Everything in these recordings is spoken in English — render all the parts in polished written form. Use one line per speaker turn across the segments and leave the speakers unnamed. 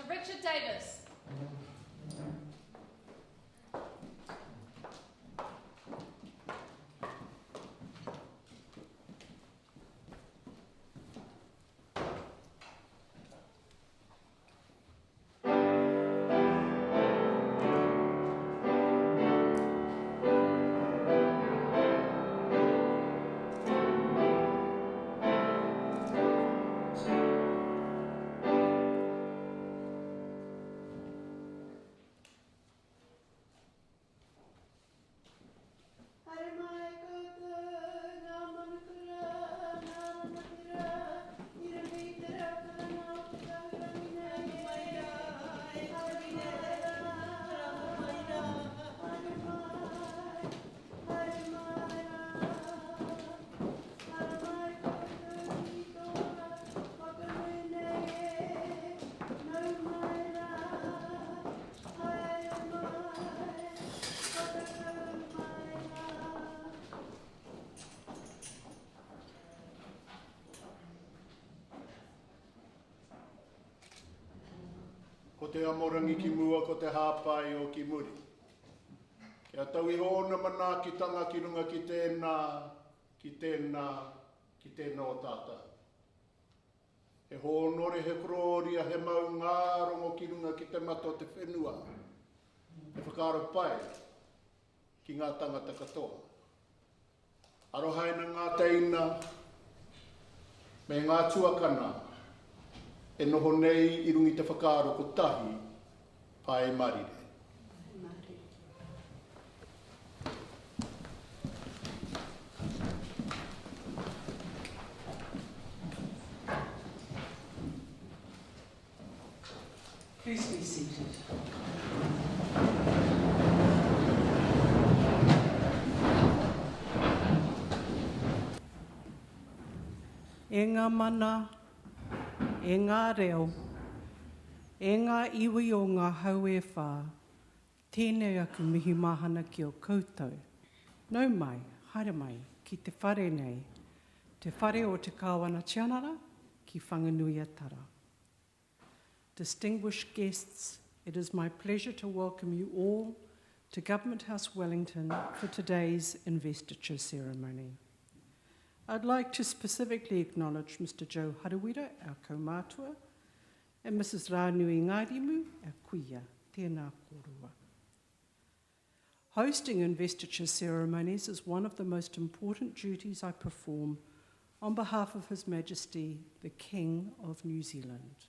Richard Davis.
Ko te amorangi ki mua, ko te hāpai o ki muri. Kia tau I hōna mana ki tanga ki runga ki tēnā o tātou. He hōnore, he kororia, he mau ngārongo ki runga ki te mato te whenua. He whakaro pai ki ngā tangata katoa. Arohaina ngā teina, me ngā tuakana, e noho nei I rungi te whakaaro ko tahi, pae marire.
Please be seated. E ngā mana, e ngā reo, e ngā iwi o ngā hau e whā, tēnei aku mihi mahana ki o koutou. Nau mai, haere mai, ki te whare nei, te whare o te kāwana tianara, ki Whanganuiatara. Distinguished guests, it is my pleasure to welcome you all to Government House Wellington for today's investiture ceremony. I'd like to specifically acknowledge Mr. Joe Harawira, our kaumātua, and Mrs. Rānui Ngārimu, our kuia, tēnā korua. Hosting investiture ceremonies is one of the most important duties I perform on behalf of His Majesty, the King of New Zealand.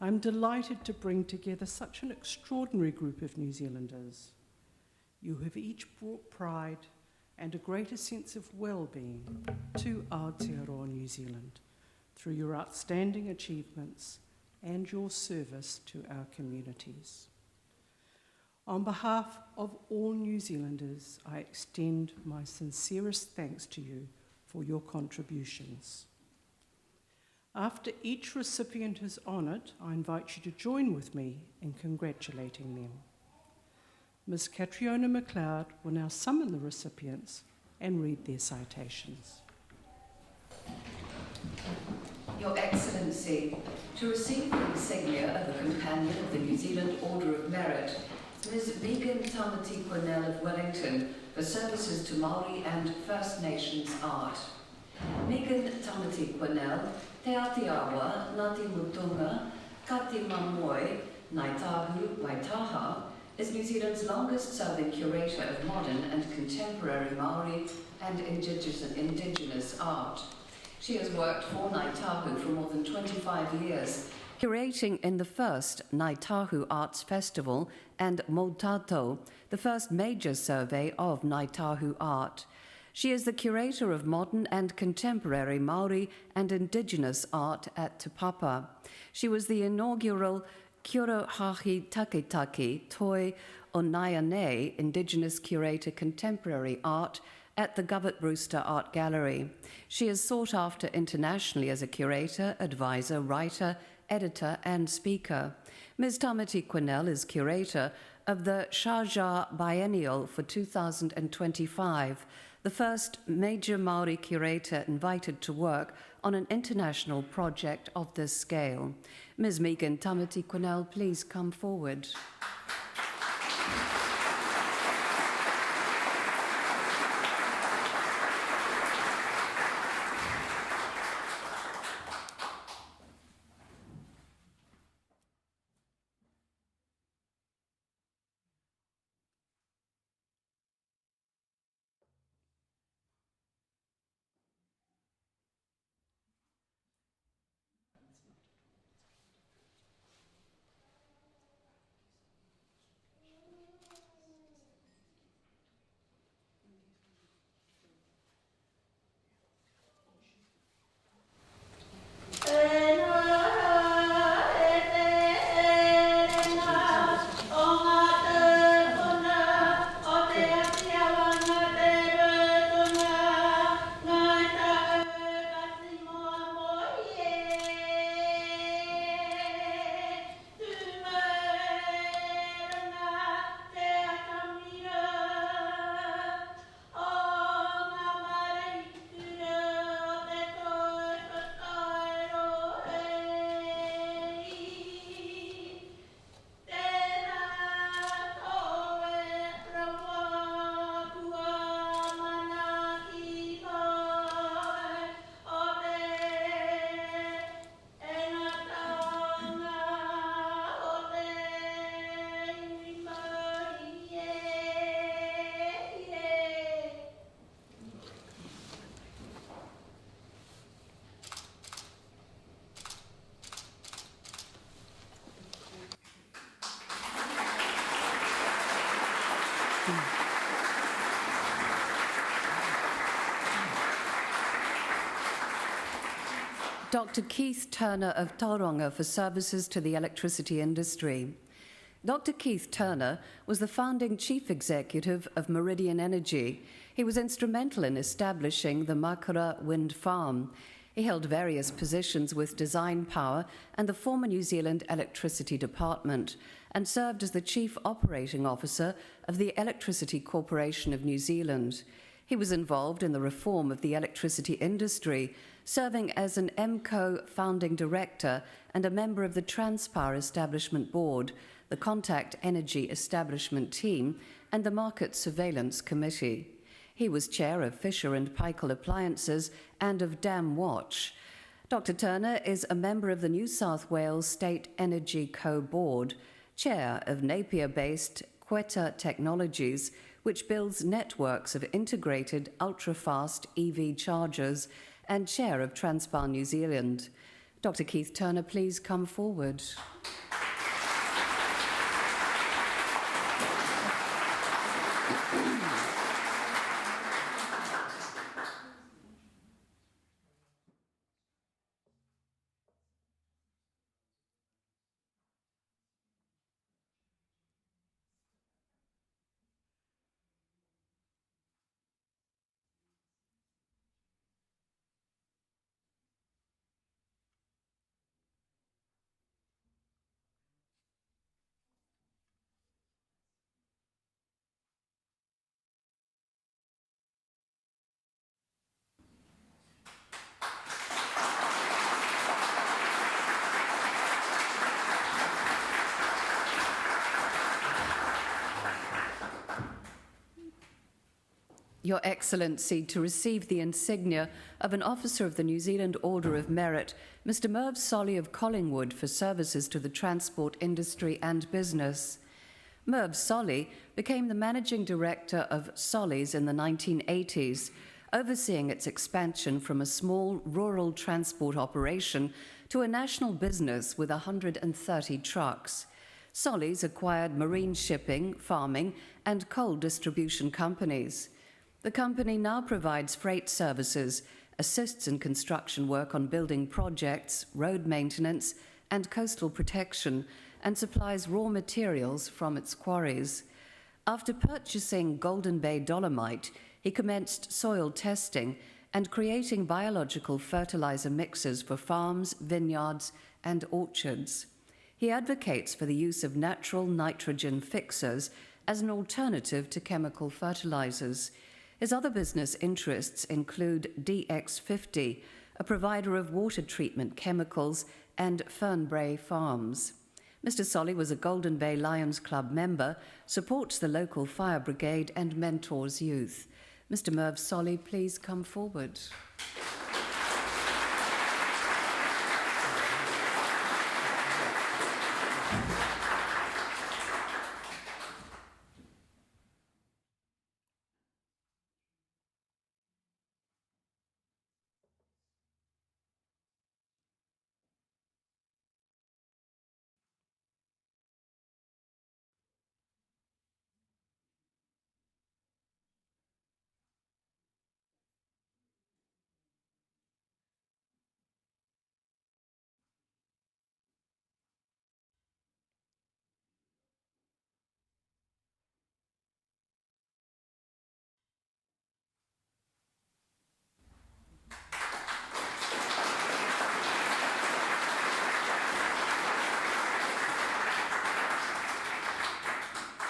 I'm delighted to bring together such an extraordinary group of New Zealanders. You have each brought pride and a greater sense of well-being to Aotearoa New Zealand through your outstanding achievements and your service to our communities. On behalf of all New Zealanders, I extend my sincerest thanks to you for your contributions. After each recipient is honoured, I invite you to join with me in congratulating them. Ms. Catriona McLeod will now summon the recipients and read their citations.
Your Excellency, to receive the insignia of a Companion of the New Zealand Order of Merit, Ms. Megan Tamati-Quinnell of Wellington for services to Māori and First Nations art. Megan Tamati-Quinnell, Te Atiawa, Ngāti Mutunga, Kati Mamoi, Ngāi Waitaha, is New Zealand's longest-serving curator of modern and contemporary Māori and indigenous art. She has worked for Ngāi Tahu for more than 25 years, curating in the first Ngāi Tahu Arts Festival and Mautato, the first major survey of Ngāi Tahu art. She is the curator of modern and contemporary Māori and indigenous art at Te Papa. She was the inaugural Kia ora hahi taketake toi o Naianei Indigenous Curator Contemporary Art at the Govert Brewster Art Gallery. She is sought after internationally as a curator, advisor, writer, editor and speaker. Ms. Tamati-Quinnell is curator of the Sharjah Biennial for 2025, the first major Māori curator invited to work on an international project of this scale. Ms. Megan Tamati-Cornell, please come forward. Dr. Keith Turner of Tauranga for services to the electricity industry. Dr. Keith Turner was the founding chief executive of Meridian Energy. He was instrumental in establishing the Makura wind farm. He held various positions with Design Power and the former New Zealand Electricity Department, and served as the Chief Operating Officer of the Electricity Corporation of New Zealand. He was involved in the reform of the electricity industry, serving as an MCO founding director and a member of the Transpower Establishment Board, the Contact Energy Establishment Team, and the Market Surveillance Committee. He was chair of Fisher & Paykel Appliances and of Dam Watch. Dr. Turner is a member of the New South Wales State Energy Co-Board, chair of Napier-based Quetta Technologies, which builds networks of integrated ultra-fast EV chargers, and chair of Transpower New Zealand. Dr. Keith Turner, please come forward. Your Excellency, to receive the insignia of an Officer of the New Zealand Order of Merit, Mr. Merv Solly of Collingwood for services to the transport industry and business. Merv Solly became the Managing Director of Solly's in the 1980s, overseeing its expansion from a small rural transport operation to a national business with 130 trucks. Solly's acquired marine shipping, farming, and coal distribution companies. The company now provides freight services, assists in construction work on building projects, road maintenance, and coastal protection, and supplies raw materials from its quarries. After purchasing Golden Bay dolomite, he commenced soil testing and creating biological fertilizer mixes for farms, vineyards, and orchards. He advocates for the use of natural nitrogen fixers as an alternative to chemical fertilizers. His other business interests include DX50, a provider of water treatment chemicals, and Fernbrae Farms. Mr. Solly was a Golden Bay Lions Club member, supports the local fire brigade and mentors youth. Mr. Merv Solly, please come forward.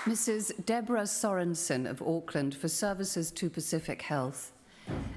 Mrs. Deborah Sorensen of Auckland for services to Pacific Health.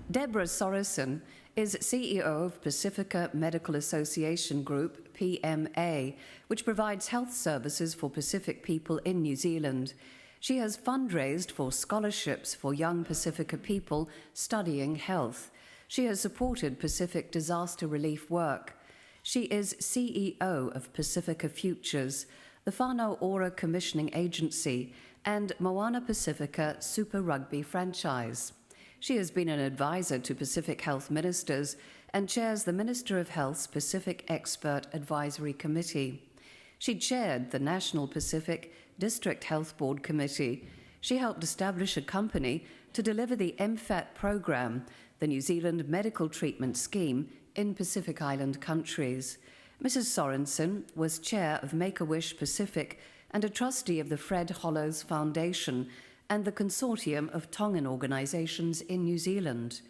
Deborah Sorensen is CEO of Pacifica Medical Association Group, PMA, which provides health services for Pacific people in New Zealand. She has fundraised for scholarships for young Pacifica people studying health. She has supported Pacific disaster relief work. She is CEO of Pacifica Futures, the Whānau Ora Commissioning Agency, and Moana Pacifica Super Rugby franchise. She has been an advisor to Pacific Health Ministers and chairs the Minister of Health's Pacific Expert Advisory Committee. She chaired the National Pacific District Health Board Committee. She helped establish a company to deliver the MFAT program, the New Zealand Medical Treatment Scheme, in Pacific Island countries. Mrs. Sorensen was chair of Make-A-Wish Pacific and a trustee of the Fred Hollows Foundation and the consortium of Tongan organisations in New Zealand.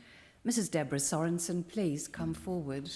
Mrs. Deborah Sorensen, please come forward.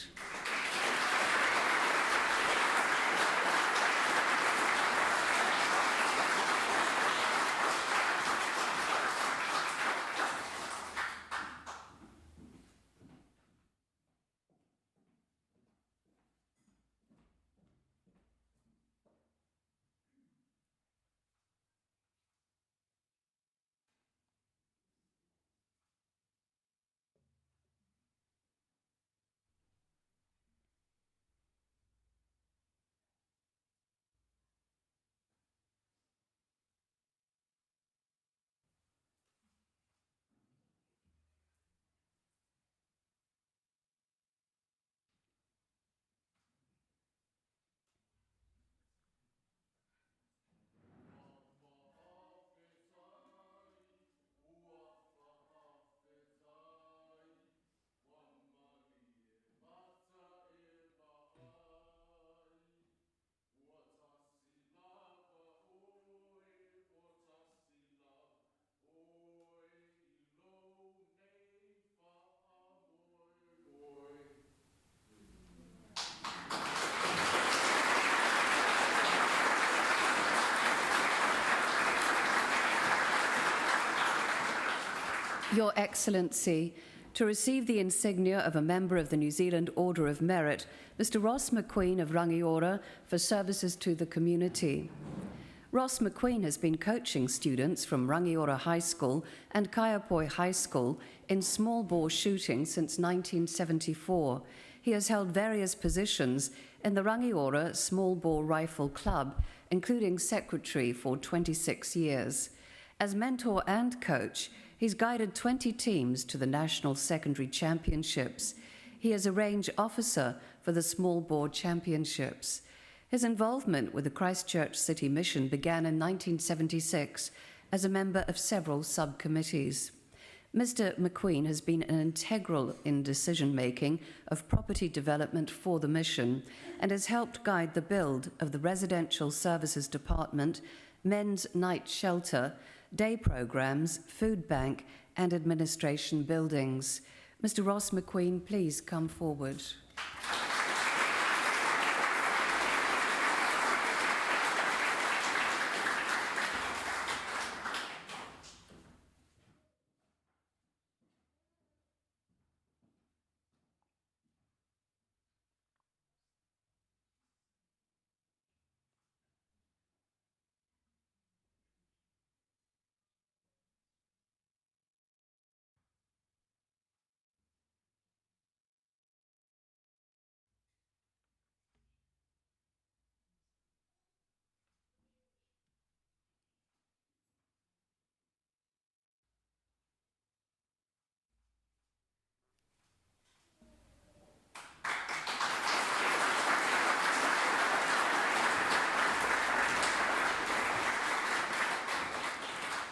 Your Excellency, to receive the insignia of a member of the New Zealand Order of Merit, Mr. Ross McQueen of Rangiora for services to the community. Ross McQueen has been coaching students from Rangiora High School and Kaiapoi High School in small bore shooting since 1974. He has held various positions in the Rangiora Small Bore Rifle Club, including secretary for 26 years. As mentor and coach, he's guided 20 teams to the National Secondary Championships. He is a range officer for the Small Bore Championships. His involvement with the Christchurch City Mission began in 1976 as a member of several subcommittees. Mr. McQueen has been an integral in decision-making of property development for the mission and has helped guide the build of the Residential Services Department, Men's Night Shelter, day programs, food bank, and administration buildings. Mr. Ross McQueen, please come forward.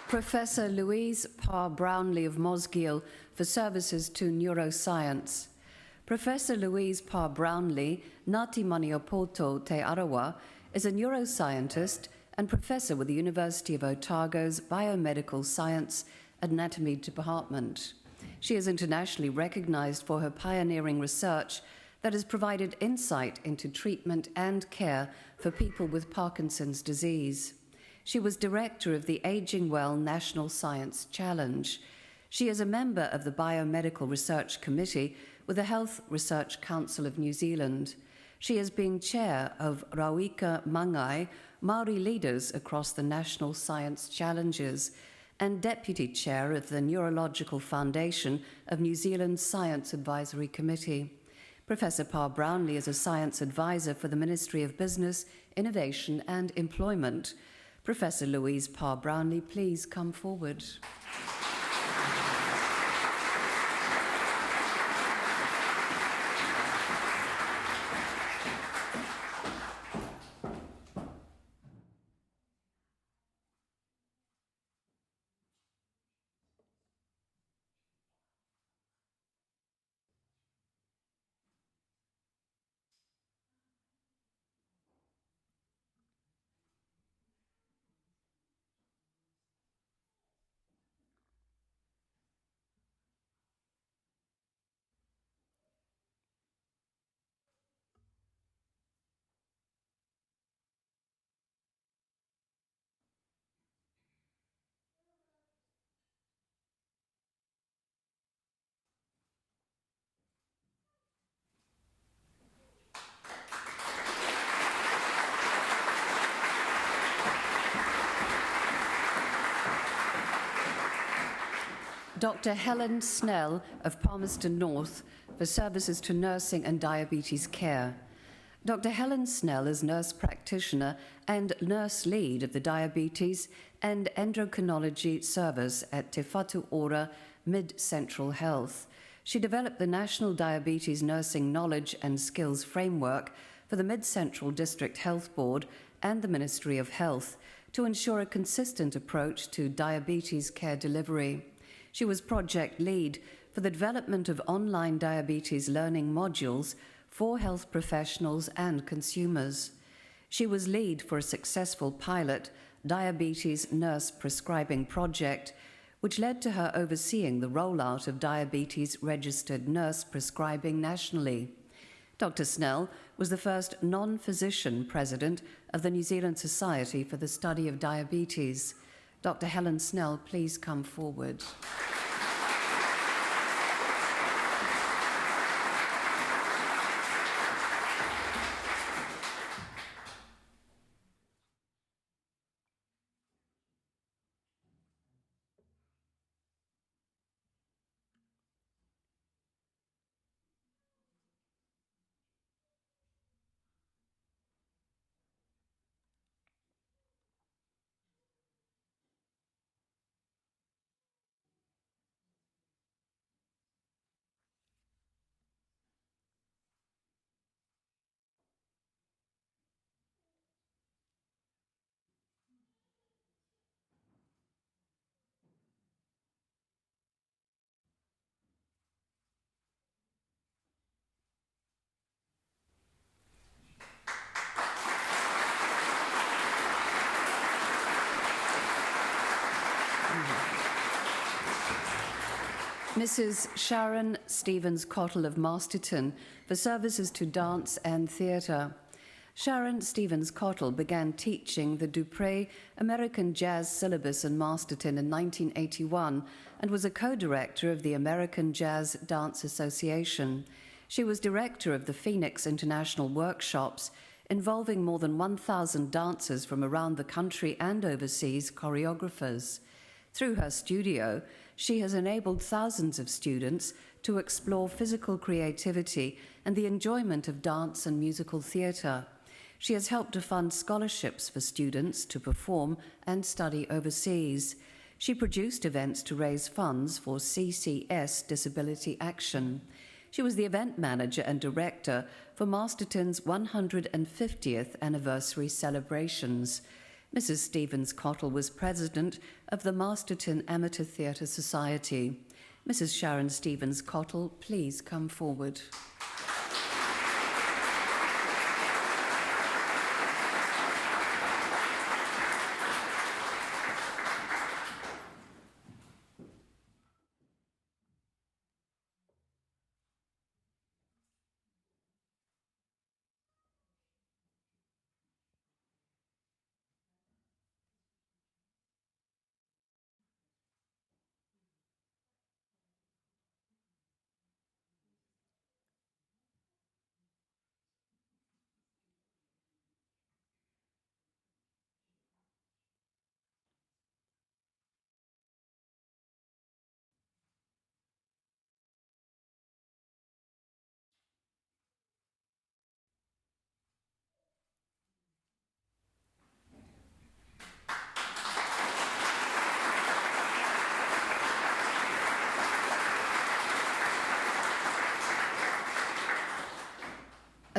Professor Louise Parr Brownlee of Mosgiel for services to neuroscience. Professor Louise Parr Brownlee, Ngāti Maniopoto Te Arawa, is a neuroscientist and professor with the University of Otago's Biomedical Science Anatomy Department. She is internationally recognized for her pioneering research that has provided insight into treatment and care for people with Parkinson's disease. She was director of the Aging Well National Science Challenge. She is a member of the Biomedical Research Committee with the Health Research Council of New Zealand. She has been chair of Rauika Mangai, Māori leaders across the National Science Challenges, and deputy chair of the Neurological Foundation of New Zealand's Science Advisory Committee. Professor Parr Brownlee is a science advisor for the Ministry of Business, Innovation and Employment. Professor Louise Parr Brownlee, please come forward. Dr. Helen Snell of Palmerston North for services to nursing and diabetes care. Dr. Helen Snell is nurse practitioner and nurse lead of the Diabetes and Endocrinology Service at Te Whatu Ora Mid-Central Health. She developed the National Diabetes Nursing Knowledge and Skills Framework for the Mid-Central District Health Board and the Ministry of Health to ensure a consistent approach to diabetes care delivery. She was project lead for the development of online diabetes learning modules for health professionals and consumers. She was lead for a successful pilot diabetes nurse prescribing project, which led to her overseeing the rollout of diabetes registered nurse prescribing nationally. Dr. Snell was the first non-physician president of the New Zealand Society for the Study of Diabetes. Dr. Helen Snell, please come forward. Mrs. Sharon Stevens-Cottle of Masterton for services to dance and theatre. Sharon Stevens-Cottle began teaching the Dupré American Jazz syllabus in Masterton in 1981 and was a co-director of the American Jazz Dance Association. She was director of the Phoenix International Workshops, involving more than 1,000 dancers from around the country and overseas choreographers. Through her studio, she has enabled thousands of students to explore physical creativity and the enjoyment of dance and musical theatre. She has helped to fund scholarships for students to perform and study overseas. She produced events to raise funds for CCS Disability Action. She was the event manager and director for Masterton's 150th anniversary celebrations. Mrs. Stevens-Cottle was president of the Masterton Amateur Theatre Society. Mrs. Sharon Stevens-Cottle, please come forward.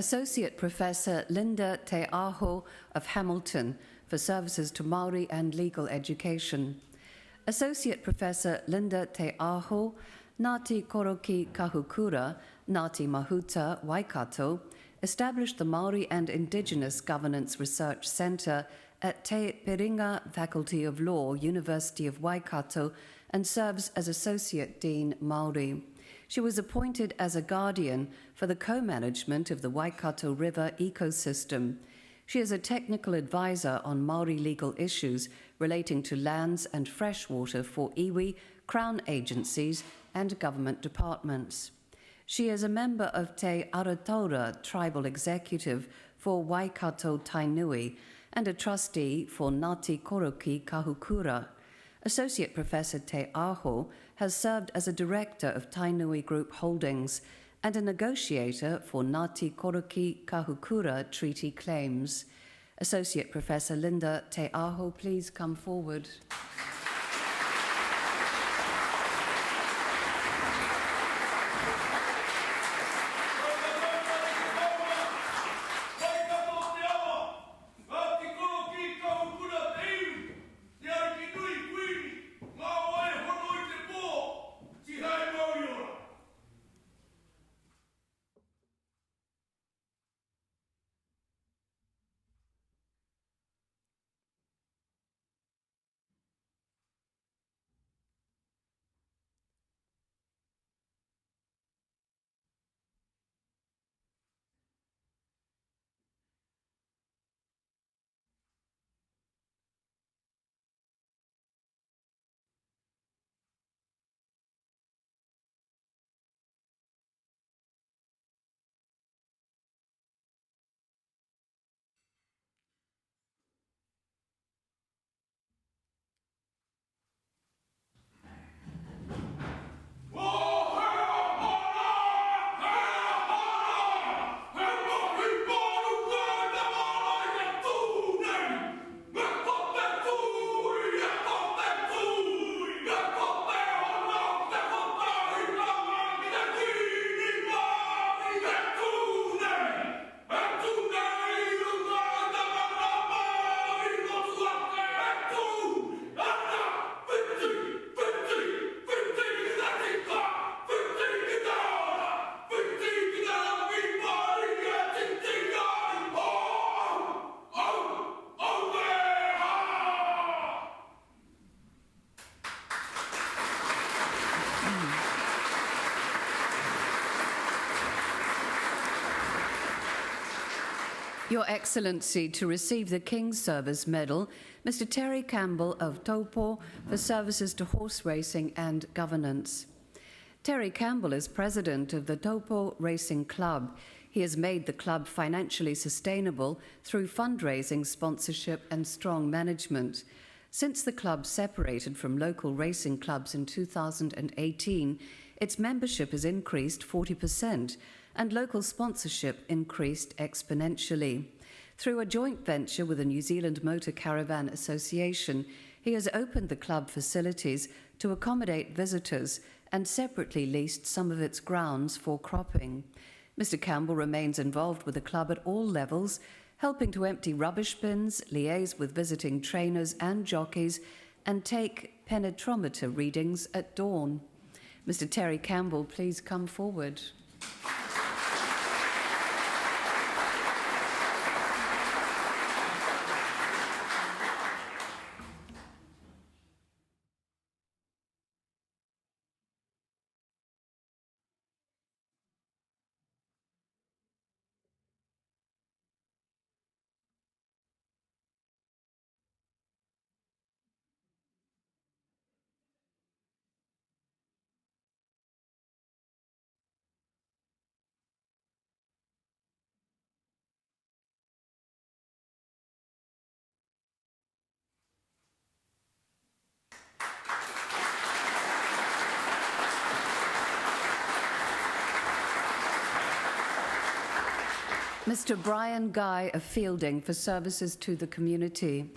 Associate Professor Linda Te Aho of Hamilton for services to Māori and legal education. Associate Professor Linda Te Aho, Ngāti Koroki Kahukura, Ngāti Mahuta, Waikato, established the Māori and Indigenous Governance Research Centre at Te Piringa Faculty of Law, University of Waikato, and serves as Associate Dean Māori. She was appointed as a guardian for the co-management of the Waikato River ecosystem. She is a technical advisor on Māori legal issues relating to lands and freshwater for iwi, Crown agencies and government departments. She is a member of Te Arataura Tribal Executive for Waikato Tainui and a trustee for Ngāti Koroki Kahukura. Associate Professor Te Aho has served as a director of Tainui Group Holdings and a negotiator for Ngāti Koroki Kahukura treaty claims. Associate Professor Linda Te Aho, please come forward. Your Excellency, to receive the King's Service Medal, Mr. Terry Campbell of Taupo for services to horse racing and governance. Terry Campbell is president of the Taupo Racing Club. He has made the club financially sustainable through fundraising, sponsorship and strong management. Since the club separated from local racing clubs in 2018, its membership has increased 40%, and local sponsorship increased exponentially. Through a joint venture with the New Zealand Motor Caravan Association, he has opened the club facilities to accommodate visitors and separately leased some of its grounds for cropping. Mr. Campbell remains involved with the club at all levels, helping to empty rubbish bins, liaise with visiting trainers and jockeys, and take penetrometer readings at dawn. Mr. Terry Campbell, please come forward. Mr. Brian Guy of Fielding for services to the community.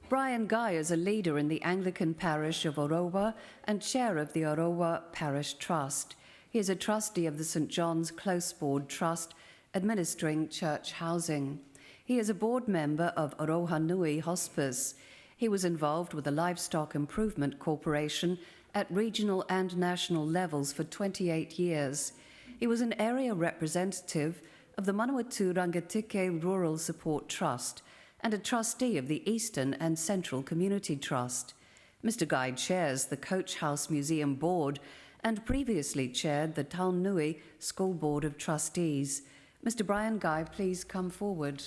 Brian Guy is a leader in the Anglican parish of Orowa and chair of the Orowa Parish Trust. He is a trustee of the St. John's Close Board Trust, administering church housing. He is a board member of Oroha Nui Hospice. He was involved with the Livestock Improvement Corporation at regional and national levels for 28 years. He was an area representative of the Manawatu Rangatike Rural Support Trust and a trustee of the Eastern and Central Community Trust. Mr. Guy chairs the Coach House Museum Board and previously chaired the Taunui School Board of Trustees. Mr. Brian Guy, please come forward.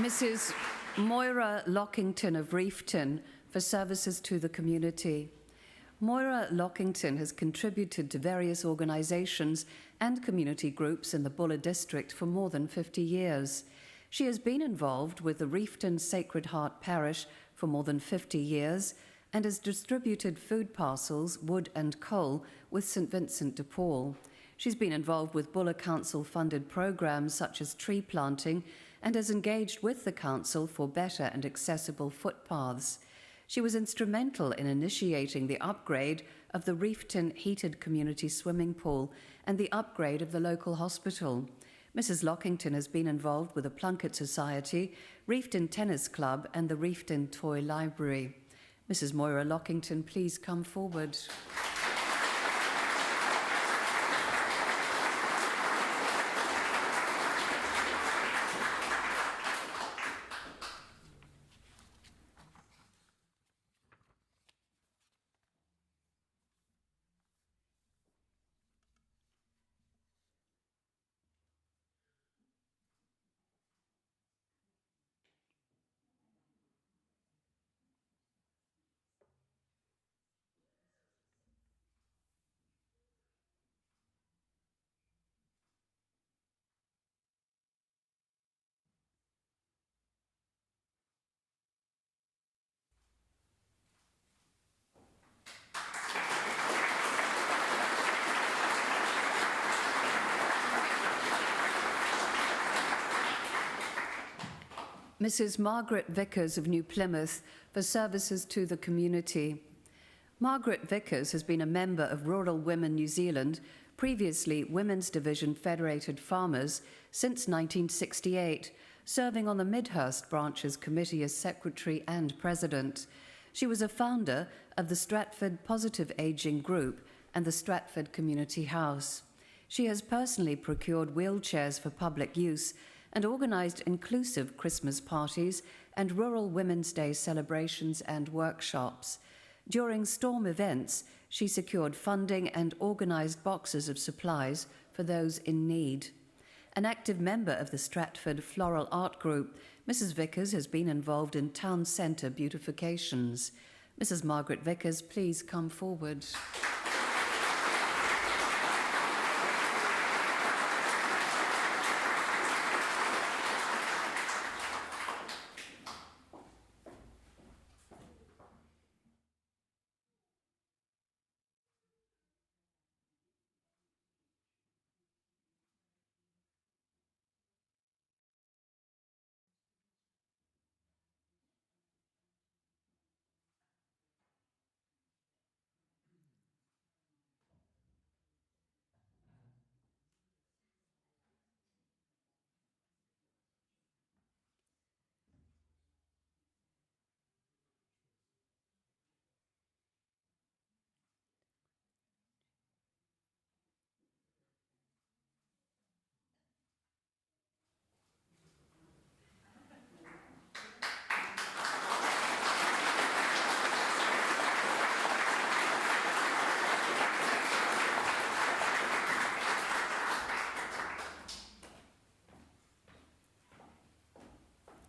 Mrs. Moira Lockington of Reefton for services to the community. Moira Lockington has contributed to various organisations and community groups in the Bulla district for more than 50 years. She has been involved with the Reefton Sacred Heart Parish for more than 50 years and has distributed food parcels, wood and coal with St Vincent de Paul. She's been involved with Bulla Council-funded programmes such as tree planting and has engaged with the Council for better and accessible footpaths. She was instrumental in initiating the upgrade of the Reefton Heated Community Swimming Pool and the upgrade of the local hospital. Mrs. Lockington has been involved with the Plunkett Society, Reefton Tennis Club and the Reefton Toy Library. Mrs. Moira Lockington, please come forward. Mrs. Margaret Vickers of New Plymouth for services to the community. Margaret Vickers has been a member of Rural Women New Zealand, previously Women's Division Federated Farmers, since 1968, serving on the Midhurst branch's committee as secretary and president. She was a founder of the Stratford Positive Ageing Group and the Stratford Community House. She has personally procured wheelchairs for public use and organised inclusive Christmas parties and Rural Women's Day celebrations and workshops. During storm events, she secured funding and organised boxes of supplies for those in need. An active member of the Stratford Floral Art Group, Mrs. Vickers has been involved in town centre beautifications. Mrs. Margaret Vickers, please come forward.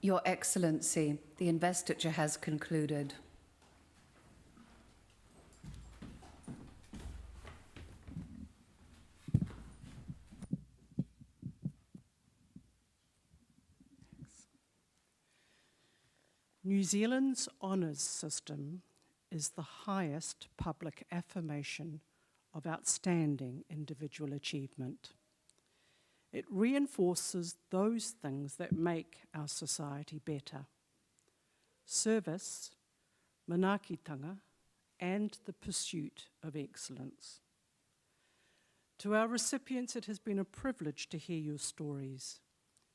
Your Excellency, the investiture has concluded.
New Zealand's honours system is the highest public affirmation of outstanding individual achievement. It reinforces those things that make our society better: service, manaakitanga, and the pursuit of excellence. To our recipients, it has been a privilege to hear your stories.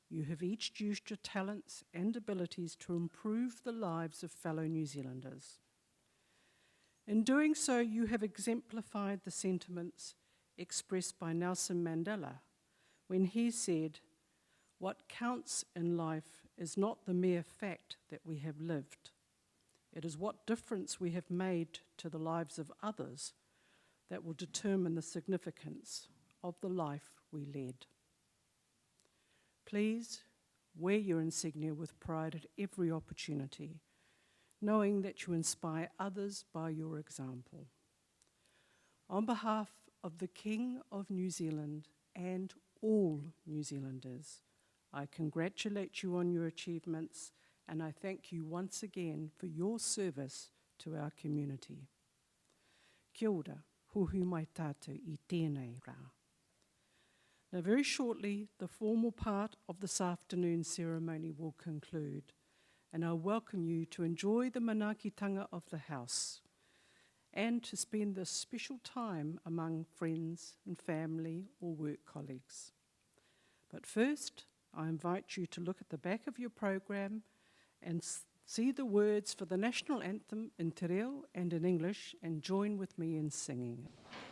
You have each used your talents and abilities to improve the lives of fellow New Zealanders. In doing so, you have exemplified the sentiments expressed by Nelson Mandela when he said, "What counts in life is not the mere fact that we have lived. It is what difference we have made to the lives of others that will determine the significance of the life we led." Please wear your insignia with pride at every opportunity, knowing that you inspire others by your example. On behalf of the King of New Zealand and all New Zealanders, I congratulate you on your achievements, and I thank you once again for your service to our community. Kia ora, huhu mai tātou I tēnei rā. Now, very shortly, the formal part of this afternoon's ceremony will conclude, and I welcome you to enjoy the manaakitanga of the house and to spend this special time among friends and family or work colleagues. But first, I invite you to look at the back of your program and see the words for the national anthem in te reo and in English, and join with me in singing it.